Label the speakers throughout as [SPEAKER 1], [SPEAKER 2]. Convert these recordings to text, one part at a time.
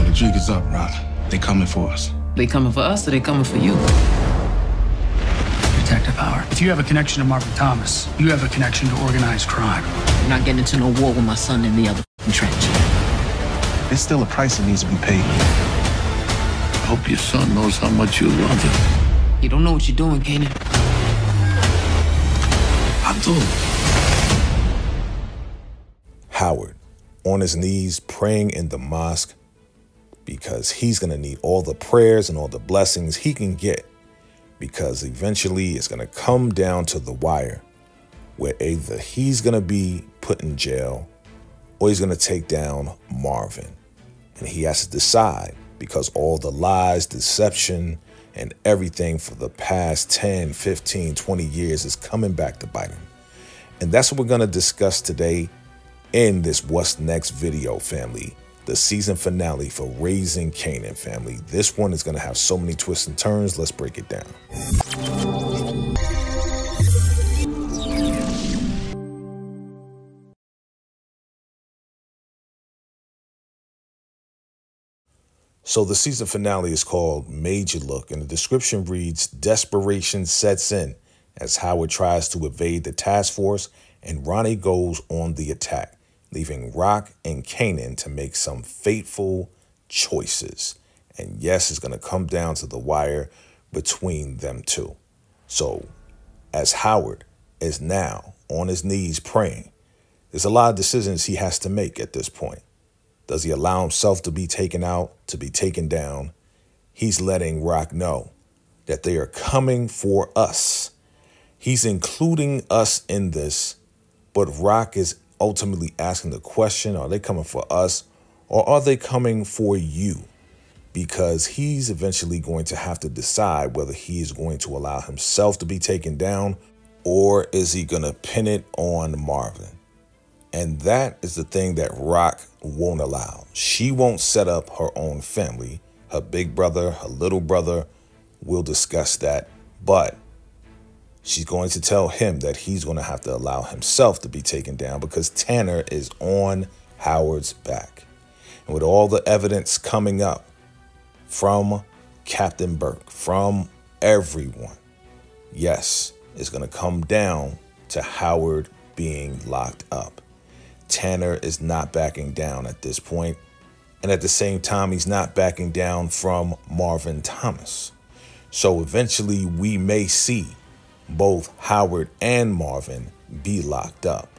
[SPEAKER 1] The jig is up, Rock. They coming for us.
[SPEAKER 2] They coming for us or they coming for you?
[SPEAKER 3] Detective Howard, if you have a connection to Marvin Thomas, you have a connection to organized crime.
[SPEAKER 2] I'm not getting into no war with my son in the other trench.
[SPEAKER 1] There's still a price that needs to be paid.
[SPEAKER 4] I hope your son knows how much you love him.
[SPEAKER 2] You don't know what you're doing, Kanan.
[SPEAKER 4] I do.
[SPEAKER 5] Howard on his knees praying in the mosque because he's going to need all the prayers and all the blessings he can get, because eventually it's going to come down to the wire where either he's going to be put in jail or he's going to take down Marvin. And he has to decide, because all the lies, deception, and everything for the past 10, 15, 20 years is coming back to bite him. And that's what we're going to discuss today in this What's Next video, family. The season finale for Raising Kanan, family. This one is going to have so many twists and turns. Let's break it down. So the season finale is called Major Look, and the description reads, desperation sets in as Howard tries to evade the task force and Ronnie goes on the attack, leaving Rock and Kanan to make some fateful choices. And yes, it's going to come down to the wire between them two. So as Howard is now on his knees praying, there's a lot of decisions he has to make at this point. Does he allow himself to be taken out, to be taken down? He's letting Rock know that they are coming for us. He's including us in this, but Rock is ultimately asking the question, are they coming for us or are they coming for you? Because he's eventually going to have to decide whether he is going to allow himself to be taken down or is he going to pin it on Marvin? And that is the thing that Rock won't allow. She won't set up her own family. Her big brother, her little brother, we'll discuss that. But she's going to tell him that he's going to have to allow himself to be taken down because Tanner is on Howard's back. And with all the evidence coming up from Captain Burke, from everyone, yes, it's going to come down to Howard being locked up. Tanner is not backing down at this point. And at the same time, he's not backing down from Marvin Thomas. So eventually we may see both Howard and Marvin be locked up.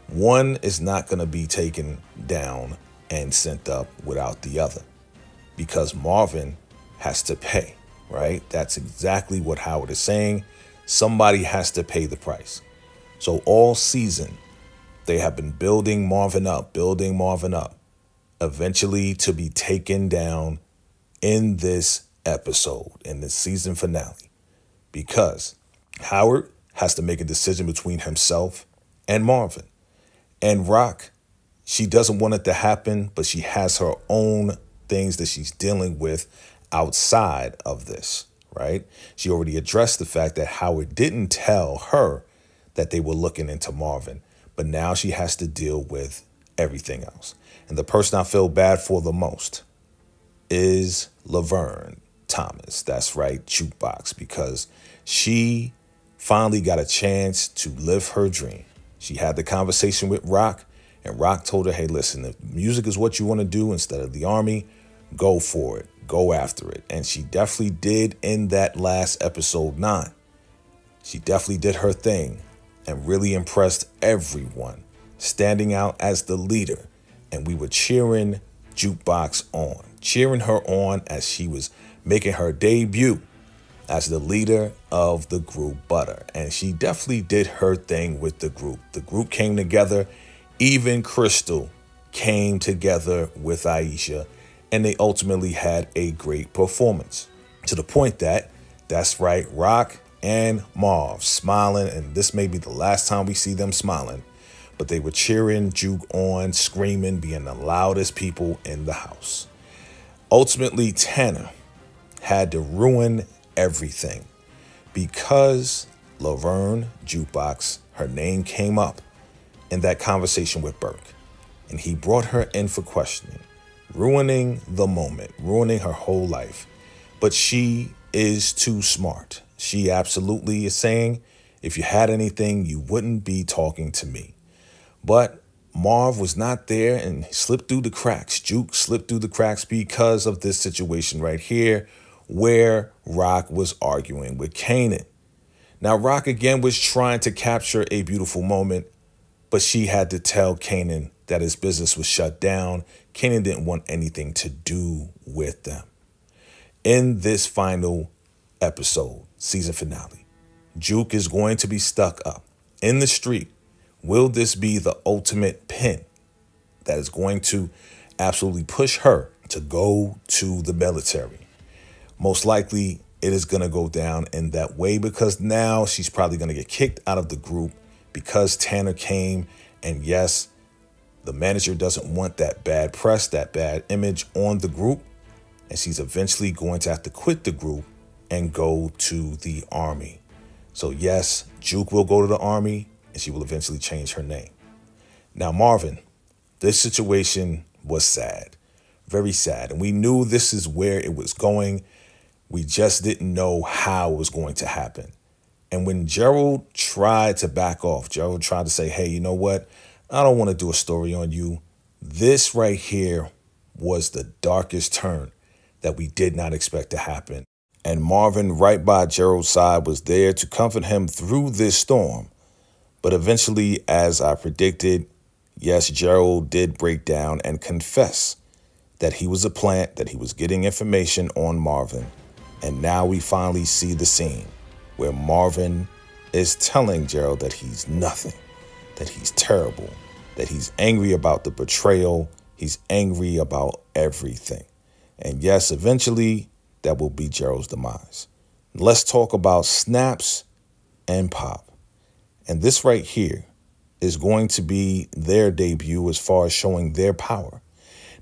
[SPEAKER 5] One is not going to be taken down and sent up without the other because Marvin has to pay, right? That's exactly what Howard is saying. Somebody has to pay the price. So all season, they have been building Marvin up, eventually to be taken down in this episode, in the season finale, because Howard has to make a decision between himself and Marvin. And Rock, she doesn't want it to happen, but she has her own things that she's dealing with outside of this, right? She already addressed the fact that Howard didn't tell her that they were looking into Marvin. But now she has to deal with everything else. And the person I feel bad for the most is Laverne Thomas. That's right, Jukebox, because she finally got a chance to live her dream. She had the conversation with Rock, and Rock told her, hey, listen, if music is what you want to do instead of the army, go for it. Go after it. And she definitely did in that last episode 9. She definitely did her thing and really impressed everyone, standing out as the leader. And we were cheering Jukebox on, cheering her on as she was making her debut as the leader of the group Butter. And she definitely did her thing with the group. The group came together. Even Crystal came together with Aisha, and they ultimately had a great performance to the point that, that's right, Rock and Marv smiling, and this may be the last time we see them smiling, but they were cheering Juke on, screaming, being the loudest people in the house. Ultimately, Tanner had to ruin everything because Laverne Jukebox, her name came up in that conversation with Burke, and he brought her in for questioning. ruining the moment, ruining her whole life. But she is too smart. She absolutely is saying, if you had anything, you wouldn't be talking to me. But Marv was not there and slipped through the cracks. Juke slipped through the cracks because of this situation right here where Rock was arguing with Kanan. Now, Rock again was trying to capture a beautiful moment, but she had to tell Kanan that his business was shut down. Kanan didn't want anything to do with them. In this final episode, season finale, Juke is going to be stuck up in the street. Will this be the ultimate pin that is going to absolutely push her to go to the military? Most likely it is going to go down in that way, because now she's probably going to get kicked out of the group because Tanner came. And yes, the manager doesn't want that bad press, that bad image on the group. And she's eventually going to have to quit the group and go to the army. So yes, Juke will go to the army and she will eventually change her name. Now, Marvin, this situation was sad, very sad. And we knew this is where it was going. We just didn't know how it was going to happen. And when Gerald tried to back off, Gerald tried to say, hey, you know what? I don't want to do a story on you. This right here was the darkest turn that we did not expect to happen. And Marvin, right by Gerald's side, was there to comfort him through this storm. But eventually, as I predicted, yes, Gerald did break down and confess that he was a plant, that he was getting information on Marvin. And now we finally see the scene where Marvin is telling Gerald that he's nothing, that he's terrible, that he's angry about the betrayal. He's angry about everything. And yes, eventually that will be Gerald's demise. Let's talk about Snaps and Pop. And this right here is going to be their debut as far as showing their power.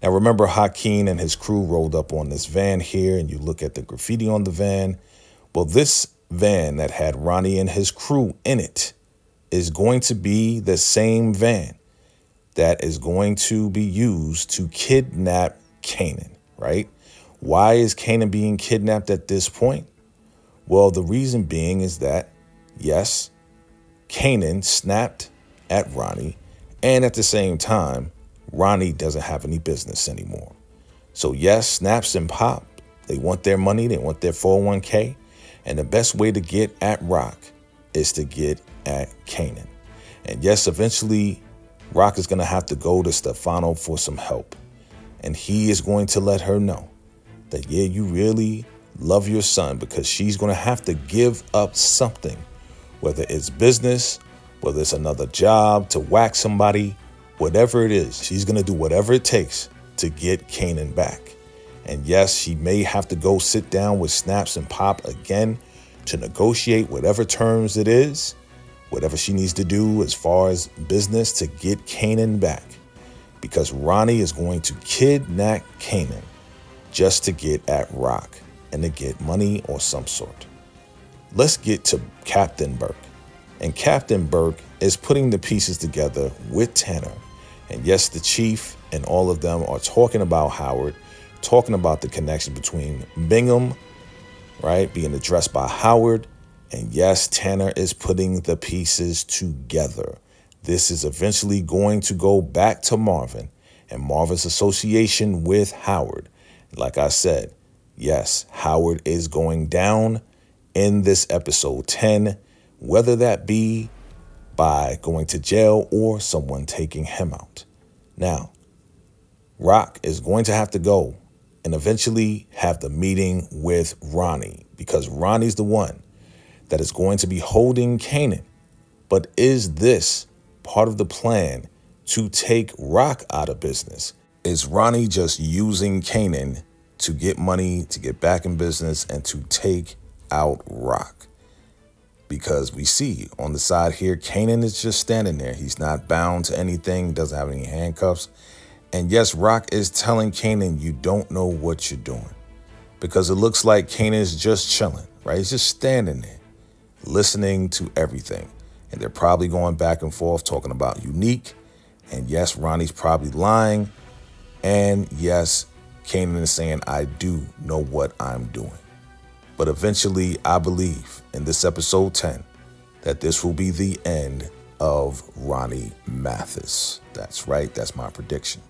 [SPEAKER 5] Now, remember, Hakeem and his crew rolled up on this van here, and you look at the graffiti on the van. Well, this van that had Ronnie and his crew in it is going to be the same van that is going to be used to kidnap Kanan, right? Why is Kanan being kidnapped at this point? Well, the reason being is that, yes, Kanan snapped at Ronnie, and at the same time, Ronnie doesn't have any business anymore. So yes, Snaps and Pop, they want their money, they want their 401k, and the best way to get at Rock is to get at Kanan. And yes, eventually, Rock is going to have to go to Stefano for some help. And he is going to let her know that, yeah, you really love your son, because she's going to have to give up something, whether it's business, whether it's another job, to whack somebody, whatever it is. She's going to do whatever it takes to get Kanan back. And yes, she may have to go sit down with Snaps and Pop again to negotiate whatever terms it is, whatever she needs to do as far as business to get Kanan back. Because Ronnie is going to kidnap Kanan just to get at Rock and to get money or some sort. Let's get to Captain Burke. And Captain Burke is putting the pieces together with Tanner. And yes, the chief and all of them are talking about Howard, talking about the connection between Bingham, right, being addressed by Howard. And yes, Tanner is putting the pieces together. This is eventually going to go back to Marvin and Marvin's association with Howard. Like I said, yes, Howard is going down in this episode 10, whether that be by going to jail or someone taking him out. Now, Rock is going to have to go and eventually have the meeting with Ronnie, because Ronnie's the one that is going to be holding Kanan. But is this part of the plan to take Rock out of business? Is Ronnie just using Kanan to get money, to get back in business, and to take out Rock? Because we see on the side here, Kanan is just standing there. He's not bound to anything, doesn't have any handcuffs. And yes, Rock is telling Kanan, you don't know what you're doing. Because it looks like Kanan is just chilling, right? He's just standing there, listening to everything. And they're probably going back and forth talking about Unique. And yes, Ronnie's probably lying. And yes, Kanan is saying, I do know what I'm doing. But eventually, I believe in this episode 10 that this will be the end of Ronnie Mathis. That's right. That's my prediction.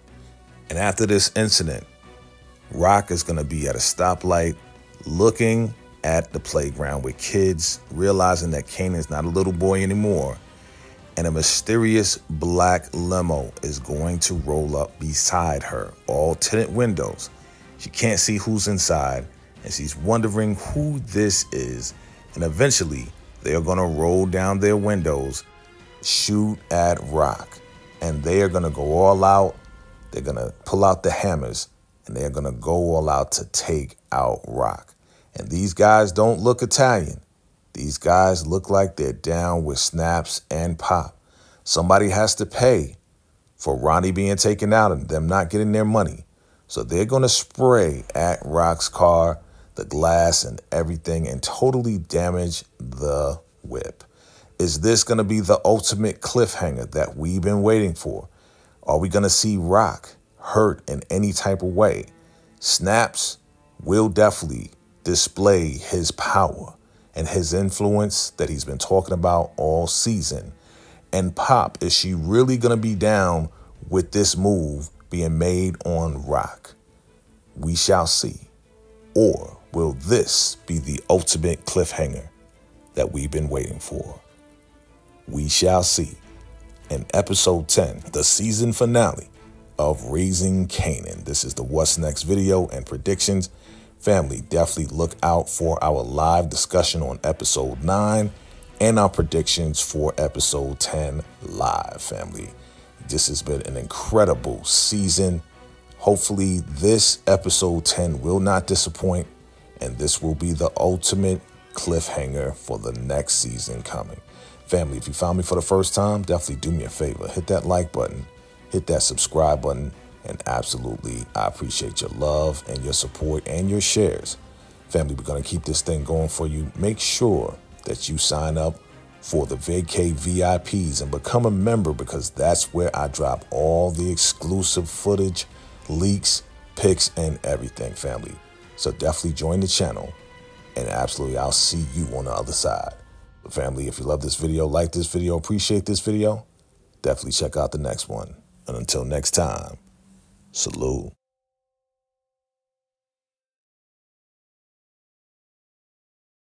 [SPEAKER 5] And after this incident, Rock is going to be at a stoplight looking at the playground with kids, realizing that Kanan's not a little boy anymore. And a mysterious black limo is going to roll up beside her, all tinted windows. She can't see who's inside, and she's wondering who this is. And eventually, they are going to roll down their windows, shoot at Rock, and they are going to go all out. They're going to pull out the hammers, and they're going to go all out to take out Rock. And these guys don't look Italian. These guys look like they're down with Snaps and Pop. Somebody has to pay for Ronnie being taken out and them not getting their money. So they're going to spray at Rock's car, the glass and everything, and totally damage the whip. Is this going to be the ultimate cliffhanger that we've been waiting for? Are we going to see Rock hurt in any type of way? Snaps will definitely display his power and his influence that he's been talking about all season. And Pop, is she really going to be down with this move being made on Rock? We shall see. Or will this be the ultimate cliffhanger that we've been waiting for? We shall see in episode 10, the season finale of Raising Kanan. This is the What's Next video and predictions. Family, definitely look out for our live discussion on episode 9 and our predictions for episode 10 live, family. This has been an incredible season. Hopefully this episode 10 will not disappoint, and this will be the ultimate cliffhanger for the next season coming. Family, if you found me for the first time, definitely do me a favor. Hit that like button, hit that subscribe button, and absolutely, I appreciate your love and your support and your shares. Family, we're going to keep this thing going for you. Make sure that you sign up for the VACAY VIPs and become a member, because that's where I drop all the exclusive footage, leaks, pics, and everything, family. So definitely join the channel, and absolutely, I'll see you on the other side. But family, if you love this video, like this video, appreciate this video, definitely check out the next one. And until next time, salute.